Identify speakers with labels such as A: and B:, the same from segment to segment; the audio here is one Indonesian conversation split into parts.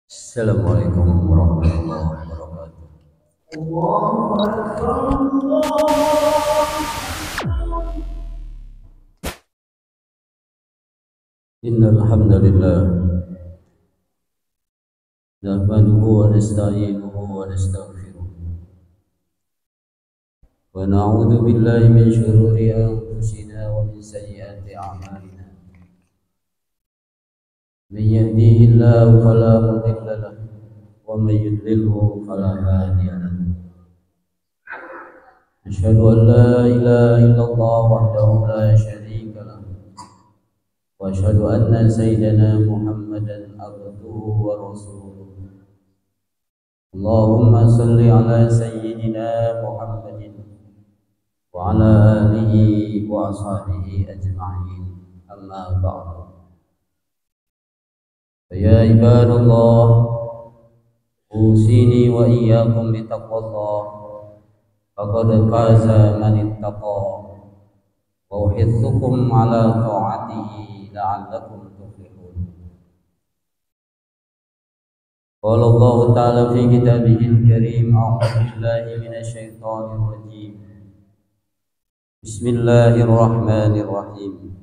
A: Assalamualaikum warahmatullahi wabarakatuh. Innal hamdalillah nahmaduhu wa nasta'inuhu wa nastaghfiruh wa na'udzu billahi min shururi anfusina wa min sayyiati a'malina. Man yahdihillahu fala mudilla lahu wa man yudlilhu fala hadiya lahu. Asyhadu an la ilaha illallah wahdahu la syarika lahu wa asyhadu anna sayyidana Muhammadan abduhu wa rasuluh. Allahumma salli ala sayyidina Muhammadin wa ala alihi wa ashabihi ajma'in. Amma ba'du. Ya ibadallah, usini wa iyyakum bitaqwallah. Faqad faza man ittaqa wa uhithukum ala ta'atihi la'allakum tuflihun. Qala Allah ta'ala fi kitabihil karim, a'udzu billahi minasyaitonir rajim. Bismillahirrahmanirrahim.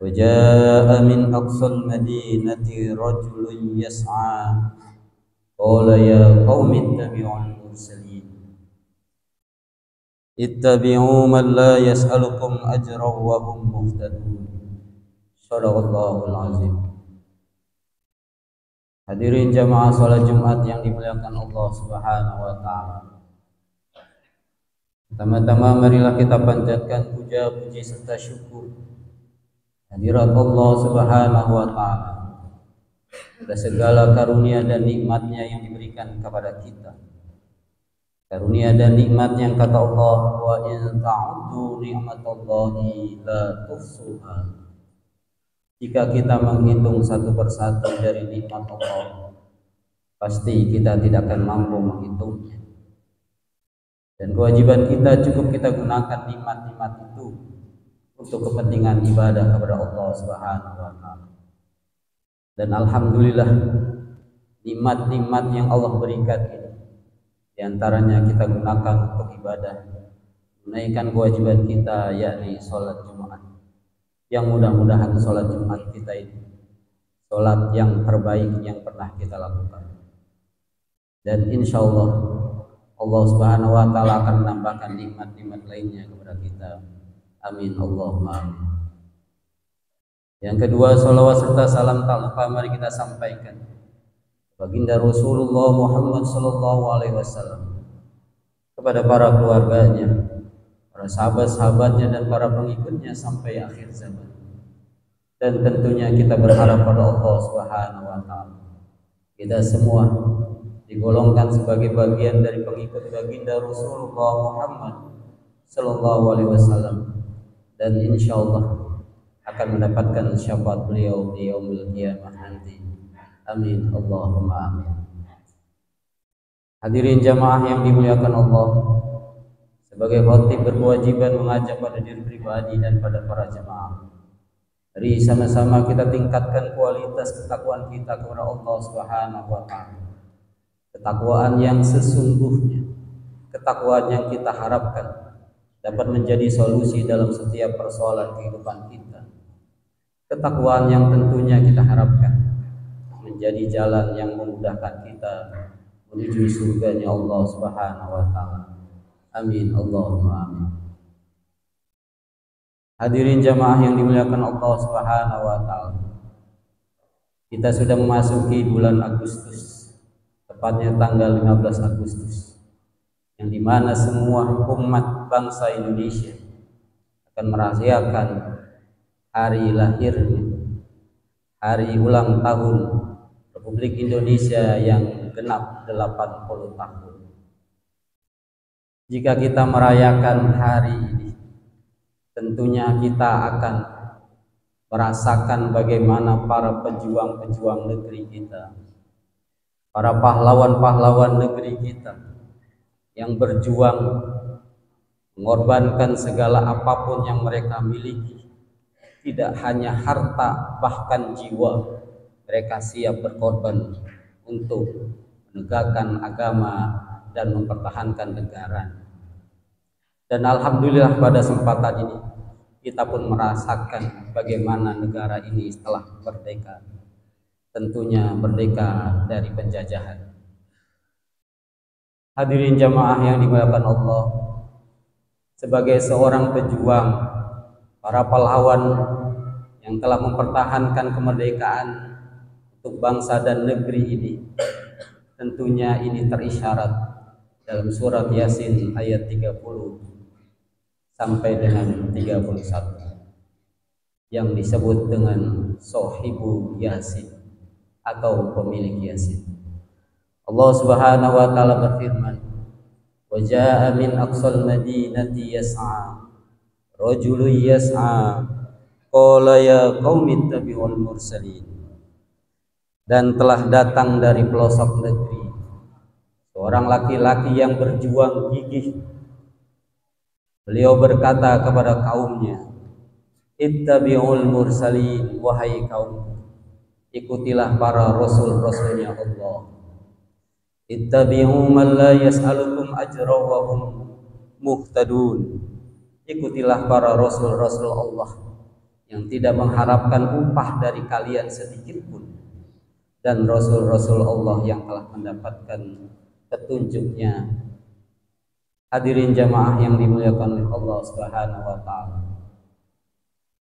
A: Wa jaa'a min aqsal madinati rajulun yas'a qala ya qaumi ittabi'ul mursalin ittabi'u man la yas'alukum ajran wa hum muhtadun. Shadaqallahul azim. Hadirin jamaah salat Jumat yang dimuliakan Allah Subhanahu wa taala. Pertama-tama marilah kita panjatkan puja puji serta syukur hadirat Allah Subhanahu wa taala atas segala karunia dan nikmatnya yang diberikan kepada kita. Karunia dan nikmat yang kata Allah, wa in ta'uddu ni'matallahi la tuhsuha. Jika kita menghitung satu persatu dari nikmat Allah, pasti kita tidak akan mampu menghitungnya. Dan kewajiban kita cukup kita gunakan nikmat-nikmat itu untuk kepentingan ibadah kepada Allah Subhanahu wa taala. Dan alhamdulillah nikmat-nikmat yang Allah berikan ini di antaranya kita gunakan untuk ibadah, menaikkan kewajiban kita yakni salat Jumat. Yang mudah-mudahan salat Jumat kita ini salat yang terbaik yang pernah kita lakukan. Dan insyaallah Allah Subhanahu wa taala akan menambahkan nikmat-nikmat lainnya kepada kita. Amin Allahumma amin. Yang kedua, salawat serta salam tak lupa mari kita sampaikan baginda Rasulullah Muhammad sallallahu alaihi wasallam, kepada para keluarganya, para sahabat-sahabatnya dan para pengikutnya sampai akhir zaman. Dan tentunya kita berharap pada Allah Subhanahu wa taala kita semua digolongkan sebagai bagian dari pengikut baginda Rasulullah Muhammad sallallahu alaihi wasallam, dan insyaallah akan mendapatkan syafaat beliau di yaumil qiyamah nanti. Amin Allahumma amin. Hadirin jamaah yang dimuliakan Allah, sebagai khatib berkewajiban mengajak pada diri pribadi dan pada para jamaah. Mari sama-sama kita tingkatkan kualitas ketakwaan kita kepada Allah Subhanahu wa taala. Ketakwaan yang sesungguhnya, ketakwaan yang kita harapkan dapat menjadi solusi dalam setiap persoalan kehidupan kita. Ketakwaan yang tentunya kita harapkan menjadi jalan yang memudahkan kita menuju surganya Allah Subhanahu wa taala. Amin Allahumma amin. Hadirin jamaah yang dimuliakan Allah Subhanahu wa taala. Kita sudah memasuki bulan Agustus, tepatnya tanggal 15 Agustus, yang dimana semua umat bangsa Indonesia akan merayakan hari lahirnya, hari ulang tahun Republik Indonesia yang genap 80 tahun. Jika kita merayakan hari ini, tentunya kita akan merasakan bagaimana para pejuang-pejuang negeri kita, para pahlawan-pahlawan negeri kita yang berjuang mengorbankan segala apapun yang mereka miliki, tidak hanya harta bahkan jiwa mereka siap berkorban untuk menegakkan agama dan mempertahankan negara. Dan alhamdulillah pada kesempatan ini kita pun merasakan bagaimana negara ini setelah merdeka, tentunya merdeka dari penjajahan. Hadirin jamaah yang dimuliakan Allah, sebagai seorang pejuang, para pahlawan yang telah mempertahankan kemerdekaan untuk bangsa dan negeri ini, tentunya ini terisyarat dalam surat Yasin ayat 30 sampai dengan 31 yang disebut dengan Sohibu Yasin atau pemilik Yasin. Allah Subhanahu wa taala berfirman, "Wa jaa'a min aqsal madinati yas'a rajulun yas'a qala ya qaumi ittabi'ul mursalin." Dan telah datang dari pelosok negeri seorang laki-laki yang berjuang gigih. Beliau berkata kepada kaumnya, "Ittabi'ul mursalin, wahai kaum, ikutilah para rasul-rasulnya Allah. Ittabi'u man la yas'alukum ajra wa hum muhtadun." Ikutilah para rasul-rasul Allah yang tidak mengharapkan upah dari kalian sedikit pun, dan rasul-rasul Allah yang telah mendapatkan petunjuknya. Hadirin jamaah yang dimuliakan oleh Allah Subhanahu wa taala.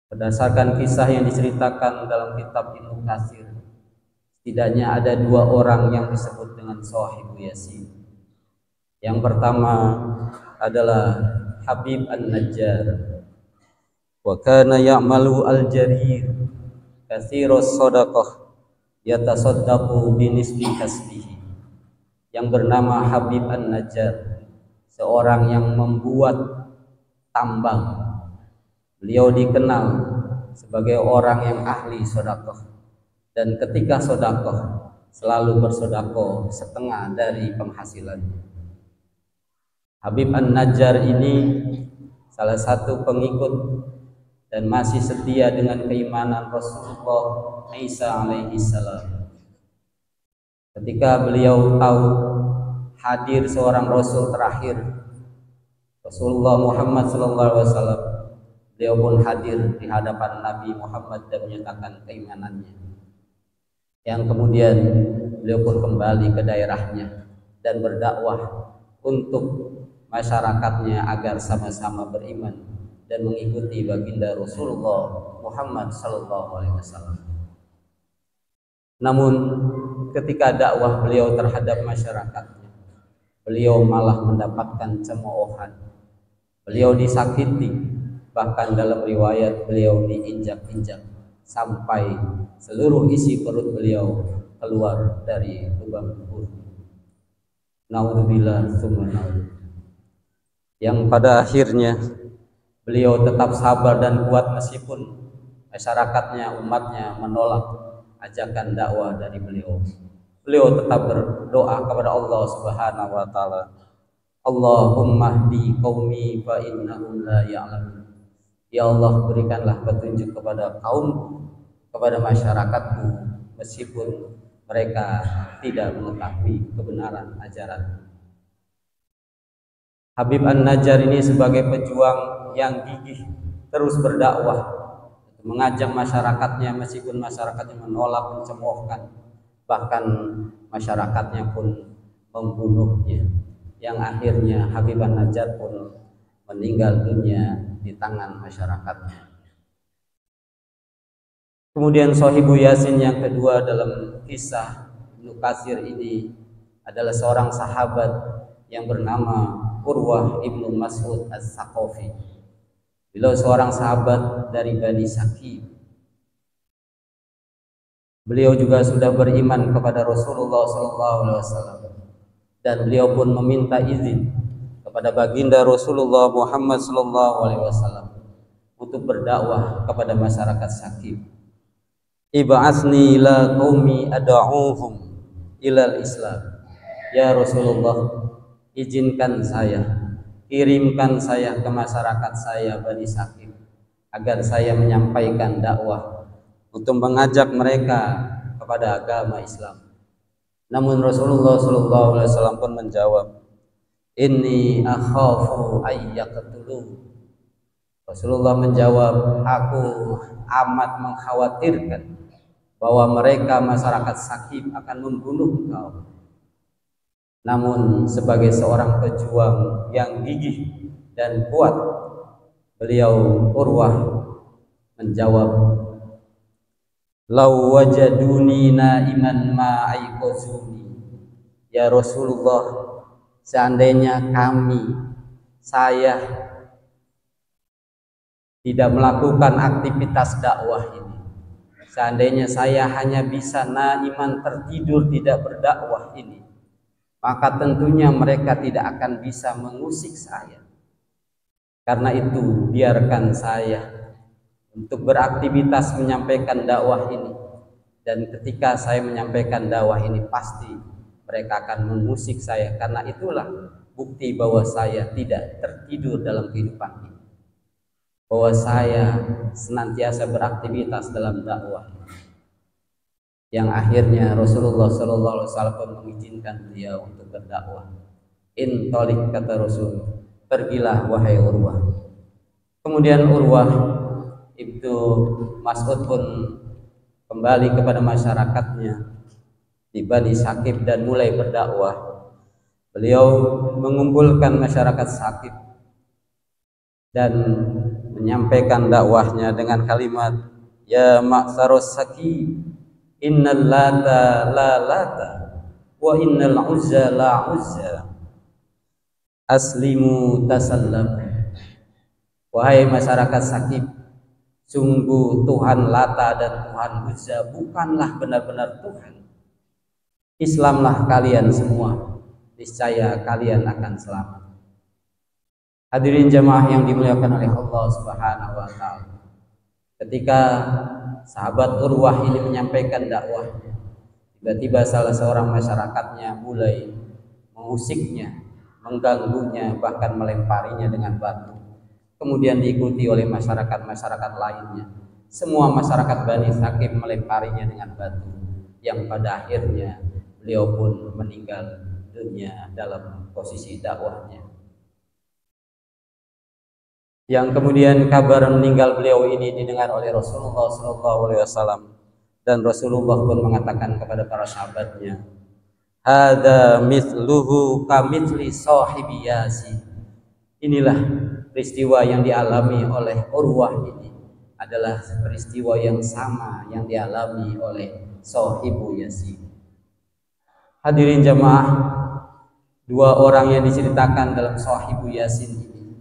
A: Berdasarkan kisah yang diceritakan dalam kitab Ibnu Katsir, setidaknya ada dua orang yang disebut dengan Sohibu Yasin. Yang pertama adalah Habib An-Najjar. Wa kana ya'malu al-jarir katsirus shadaqah yatasaddaqu binisbi kasbihi. Yang bernama Habib An-Najjar, seorang yang membuat tambang. Beliau dikenal sebagai orang yang ahli sedekah, dan ketika sedekah selalu bersedekah setengah dari penghasilannya. Habib An-Najjar ini salah satu pengikut dan masih setia dengan keimanan Rasulullah Isa alaihi salam. Ketika beliau tahu hadir seorang Rasul terakhir, Rasulullah Muhammad SAW, beliau pun hadir di hadapan Nabi Muhammad dan menyatakan keimanannya. Yang kemudian beliau pun kembali ke daerahnya dan berdakwah untuk masyarakatnya agar sama-sama beriman dan mengikuti baginda Rasulullah Muhammad SAW. Namun ketika dakwah beliau terhadap masyarakatnya, beliau malah mendapatkan cemoohan. Beliau disakiti, bahkan dalam riwayat beliau diinjak-injak sampai seluruh isi perut beliau keluar dari lubang kubur. Naudzubillah tsumma naudzubillah. Yang pada akhirnya beliau tetap sabar dan kuat meskipun masyarakatnya, umatnya menolak ajakan dakwah dari beliau. Beliau tetap berdoa kepada Allah Subhanahu wa taala, Allahumma hdi qaumi fa innahum la ya'lamun. Ya Allah, berikanlah petunjuk kepada kaumku, kepada masyarakatku, meskipun mereka tidak mengetahui kebenaran ajaran. Habib An-Najjar ini sebagai pejuang yang gigih terus berdakwah, mengajak masyarakatnya meskipun masyarakatnya menolak, mencemoohkan, bahkan masyarakatnya pun membunuhnya, yang akhirnya Habib An-Najjar pun meninggal dunia di tangan masyarakatnya. Kemudian Sohibu Yasin yang kedua dalam kisah Ibnu Katsir ini adalah seorang sahabat yang bernama Urwah Ibnu Mas'ud As-Saqafi. Beliau seorang sahabat dari Bani Saqif. Beliau juga sudah beriman kepada Rasulullah SAW, dan beliau pun meminta izin kepada baginda Rasulullah Muhammad SAW untuk berdakwah kepada masyarakat Saqif. Ib'asni ila qaumi ad'uhum ilal Islam. Ya Rasulullah, izinkan saya, kirimkan saya ke masyarakat saya Bani Saqif agar saya menyampaikan dakwah untuk mengajak mereka kepada agama Islam. Namun Rasulullah SAW pun menjawab, inni akhafu ayyaqtulu. Rasulullah menjawab, aku amat mengkhawatirkan bahwa mereka masyarakat Sakif akan membunuh engkau. Namun sebagai seorang pejuang yang gigih dan kuat, beliau Urwah menjawab, lau wajaduni naiman ma aiqazuni. Ya Rasulullah, seandainya saya tidak melakukan aktivitas dakwah ini, seandainya saya hanya bisa naiman tertidur tidak berdakwah ini, maka tentunya mereka tidak akan bisa mengusik saya. Karena itu biarkan saya untuk beraktivitas menyampaikan dakwah ini, dan ketika saya menyampaikan dakwah ini pasti mereka akan mengusik saya. Karena itulah bukti bahwa saya tidak tertidur dalam kehidupan ini, bahwa saya senantiasa beraktivitas dalam dakwah. Yang akhirnya Rasulullah SAW mengizinkan beliau untuk berdakwah. Intolik, kata Rasul, pergilah wahai Urwah. Kemudian Urwah Ibnu Mas'ud pun kembali kepada masyarakatnya di Bani Sakif dan mulai berdakwah. Beliau mengumpulkan masyarakat Sakif dan menyampaikan dakwahnya dengan kalimat, ya ma'sarus Sakif, innal lata la lata wa innal uzza la uzza, aslimu tasallam. Wahai masyarakat Sakif, sungguh Tuhan Lata dan Tuhan Uzza bukanlah benar-benar Tuhan. Islamlah kalian semua, niscaya kalian akan selamat. Hadirin jamaah yang dimuliakan oleh Allah Subhanahu wa taala. Ketika sahabat Urwah ini menyampaikan dakwahnya, tiba-tiba salah seorang masyarakatnya mulai mengusiknya, mengganggunya, bahkan melemparinya dengan batu. Kemudian diikuti oleh masyarakat-masyarakat lainnya. Semua masyarakat Bani Sakif melemparinya dengan batu, yang pada akhirnya beliau pun meninggal dunia dalam posisi dakwahnya. Yang kemudian kabar meninggal beliau ini didengar oleh Rasulullah SAW, dan Rasulullah pun mengatakan kepada para sahabatnya, hada mithluhu kamithli sahibi Yasin. Inilah peristiwa yang dialami oleh Urwah ini adalah peristiwa yang sama yang dialami oleh Sahibu Yasin. Hadirin jamaah, dua orang yang diceritakan dalam Sahibu Yasin ini,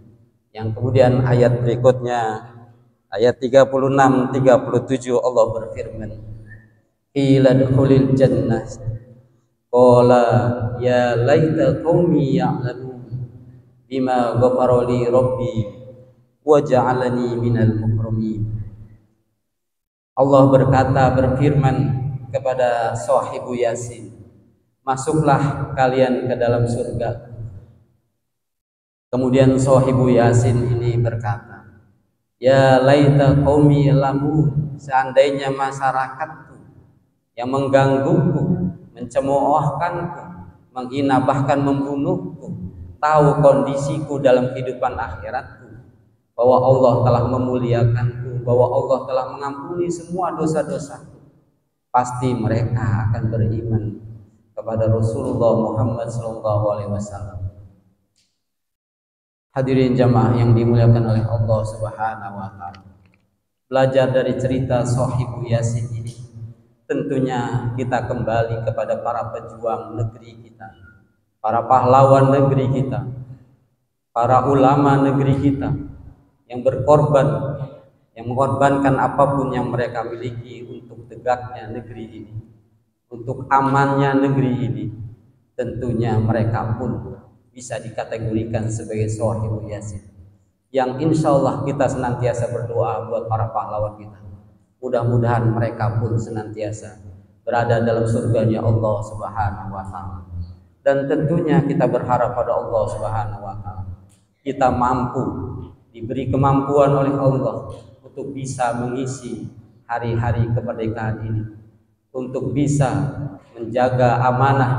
A: yang kemudian ayat berikutnya, ayat 36-37, Allah berfirman, qila dkhulil jannah qala ya laita qaumi ya'lamun bima ghafara li rabbi wa ja'alani minal mukramin. Allah berfirman kepada Sahibu Yasin, masuklah kalian ke dalam surga. Kemudian Sahibu Yasin ini berkata, ya laita qaumi ya'lamun, seandainya masyarakatku yang menggangguku, mencemoohkanku, menghina bahkan membunuhku, tahu kondisiku dalam kehidupan akhiratku, bahwa Allah telah memuliakanku, bahwa Allah telah mengampuni semua dosa-dosaku, pasti mereka akan beriman kepada Rasulullah Muhammad SAW. Hadirin jamaah yang dimuliakan oleh Allah Subhanahu wa taala. Belajar dari cerita Sahibu Yasin ini, tentunya kita kembali kepada para pejuang negeri kita, para pahlawan negeri kita, para ulama negeri kita yang berkorban, yang mengorbankan apapun yang mereka miliki untuk tegaknya negeri ini, untuk amannya negeri ini. Tentunya mereka pun bisa dikategorikan sebagai Sahibu Yasin, yang insya Allah kita senantiasa berdoa buat para pahlawan kita. Mudah-mudahan mereka pun senantiasa berada dalam surganya Allah Subhanahu wa taala. Dan tentunya kita berharap pada Allah Subhanahu wa taala, kita mampu, diberi kemampuan oleh Allah untuk bisa mengisi hari-hari kemerdekaan ini, untuk bisa menjaga amanah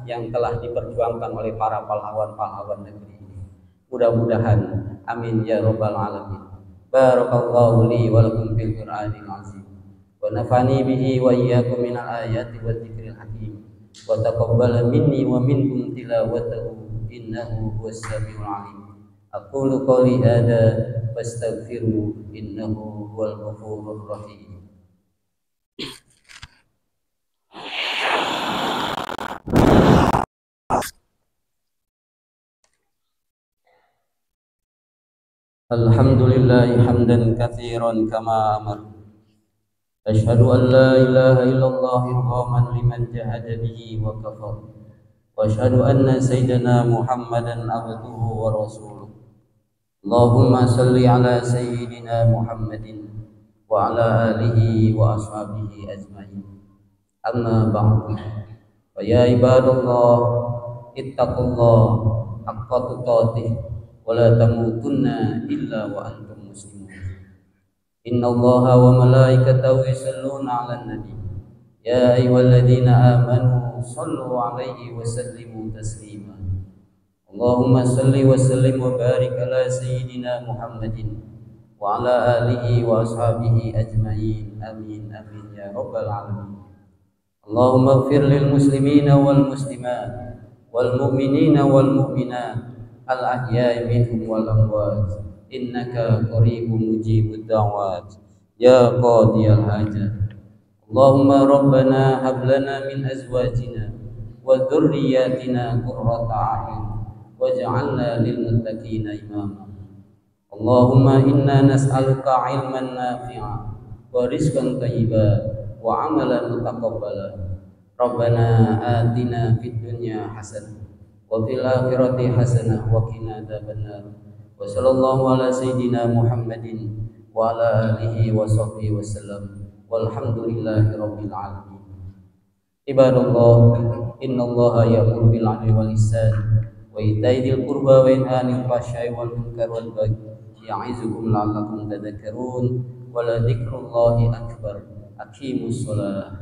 A: yang telah diperjuangkan oleh para pahlawan-pahlawan negeri ini. Mudah-mudahan amin ya rabbal alamin. Barakallahu li wa lakum fil Qur'anil azim wa nafani bihi wa iyyakum minal ayati wa dzikril hakim wa taqabbala minni wa minkum tilawatahu innahu huwas samiul alim. Aqulu qouli hadza fastaghfiru innahu huwal ghafurur rahim. Alhamdulillah hamdan katsiran kama amar. Asyhadu an la ilaha illallah irghaman liman jahada bihi wa kafar. Wa asyhadu anna sayyidina Muhammadan abduhu wa rasuluh. Allahumma salli ala sayyidina Muhammadin wa ala alihi wa ashabihi ajma'in. Amma ba'du. Fa ya ibadallah ittaqullah haqqa tuqatih wa la tamutunna illa wa antum muslimun. Innallaha wa malaikatahu yusholluna 'alan nabi. Ya ayyuhalladzina amanu shallu 'alaihi wa sallimu taslima. Allahumma salli wa sallim wa barik ala sayyidina Muhammadin wa ala alihi wa ashabihi ajma'in. Amin amin ya rabbal alamin. Allahumma ighfir lil muslimina wal muslimat wal mu'minina wal mu'minat al ahya'i minhum wal amwat innaka qaribun mujibud da'wat ya qadiyal hajat. Allahumma rabbana hab lana min azwajina wa dhurriyyatina qurrata a'yun waj'alna lil muttaqina imama. Allahumma inna nas'aluka 'ilman nafi'a wa rizqan thayyiban wa 'amalan mutaqabbala. Rabbana atina fid dunya hasanah wa fil akhirati hasanah wa qina adzabannar. Wa sallallahu ala sayyidina Muhammadin wa ala alihi wa sahbihi wasallam. Walhamdulillahi rabbil alamin. Ibadallah, innallaha ya'muru bil 'adli wal ihsan wa ita'i dzil qurba wa yanha 'anil fahsya'i wal munkari wal baghi ya'izukum la'allakum tadhakkarun. Wa la dzikrullahi akbar. Aqimus shalah.